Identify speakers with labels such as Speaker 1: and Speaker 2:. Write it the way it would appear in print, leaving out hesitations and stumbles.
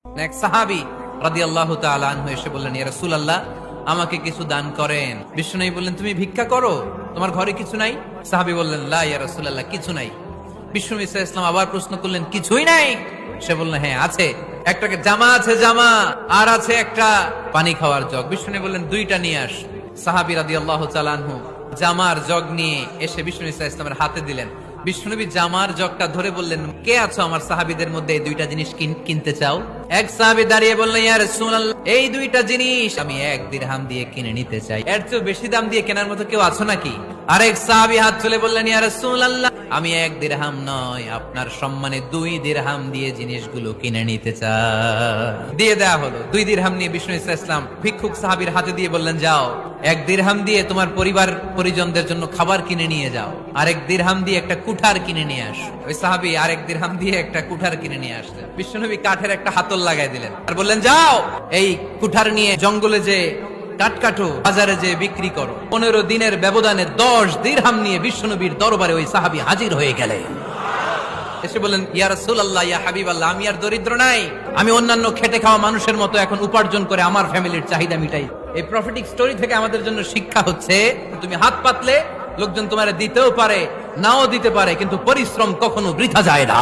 Speaker 1: এক সাহাবী রাদিয়াল্লাহু তাআলা আনহু এসে বললেন, ইয়া রাসূলুল্লাহ, আমাকে কিছু দান করেন। বিশ্বনবী বললেন, তুমি ভিক্ষা করো, তোমার ঘরে কিছু নাই? সাহাবী বললেন, লা ইয়া রাসূলুল্লাহ, কিছু নাই। বিশ্বনবী সাল্লাল্লাহু আলাইহি ওয়াসাল্লাম আবার প্রশ্ন করলেন, কিছুই নাই? সে বললেন, হ্যাঁ আছে, একটা জামা আছে, জামা, আর আছে একটা পানি খাওয়ার জগ। বিশ্বনবী বললেন, দুইটা নিয়ে আস। সাহাবী রাদিয়াল্লাহু তাআলা আনহু জামার জগ নিয়ে এসে বিশ্বনবী সাল্লাল্লাহু আলাইহি ওয়াসাল্লামের হাতে দিলেন। বিশ্বনবী জামার জগটা ধরে বললেন, কে আছো আমার সাহাবীদের মধ্যে এই দুইটা জিনিস কিনতে চাও? এক সাহাবী দাঁড়িয়ে বললেন, ইয়া রাসূলুল্লাহ, এই দুইটা জিনিস আমি 1 দিরহাম দিয়ে কিনে নিতে চাই। এর চেয়ে বেশি দাম দিয়ে কেনার মতো কেউ আছো নাকি? আরেক সাহাবী হাত তুলে বললেন, ইয়া রাসূলুল্লাহ, আমি 1 দিরহাম নয়, আপনার সম্মানে 2 দিরহাম দিয়ে জিনিসগুলো কিনে নিতে চাই। দিয়ে দেয়া হলো। 2 দিরহাম নিয়ে বিষ্ণু ইসলাম ভিক্ষুক সাহাবীর হাতে দিয়ে বললেন, যাও 1 দিরহাম দিয়ে তোমার পরিবার পরিজনদের জন্য খাবার কিনে নিয়ে যাও, আরেক দিরহাম দিয়ে একটা কুঠার কিনে নিয়ে আস। ওই সাহাবী আরেক দিরহাম দিয়ে একটা কুঠার কিনে নিয়ে আসলেন। বিশ্বনবী কাঠের একটা হাতল লাগাই দিলেন আর বললেন, যাও এই কুঠার নিয়ে জঙ্গলে যে কাঠ কাটো, বাজারে যে বিক্রি করো। 15 দিনের ব্যবধানে 10 দিরহাম নিয়ে বিশ্বনবীর দরবারে ওই সাহাবী হাজির হয়ে গেলেন। এসে বলেন, ইয়া রাসূলুল্লাহ, ইয়া হাবিবাল্লাহ, আমি আর দরিদ্র নাই, আমি অন্যান্য খেটে খাওয়া মানুষের মতো এখন উপার্জন করে আমার ফ্যামিলির চাহিদা মিটাই। এই প্রফেটিক স্টোরি থেকে আমাদের জন্য শিক্ষা হচ্ছে, তুমি হাত পাতলে লোকজন তোমার দিতেও পারে, নাও দিতে পারে, কিন্তু পরিশ্রম কখনো বৃথা যায় না।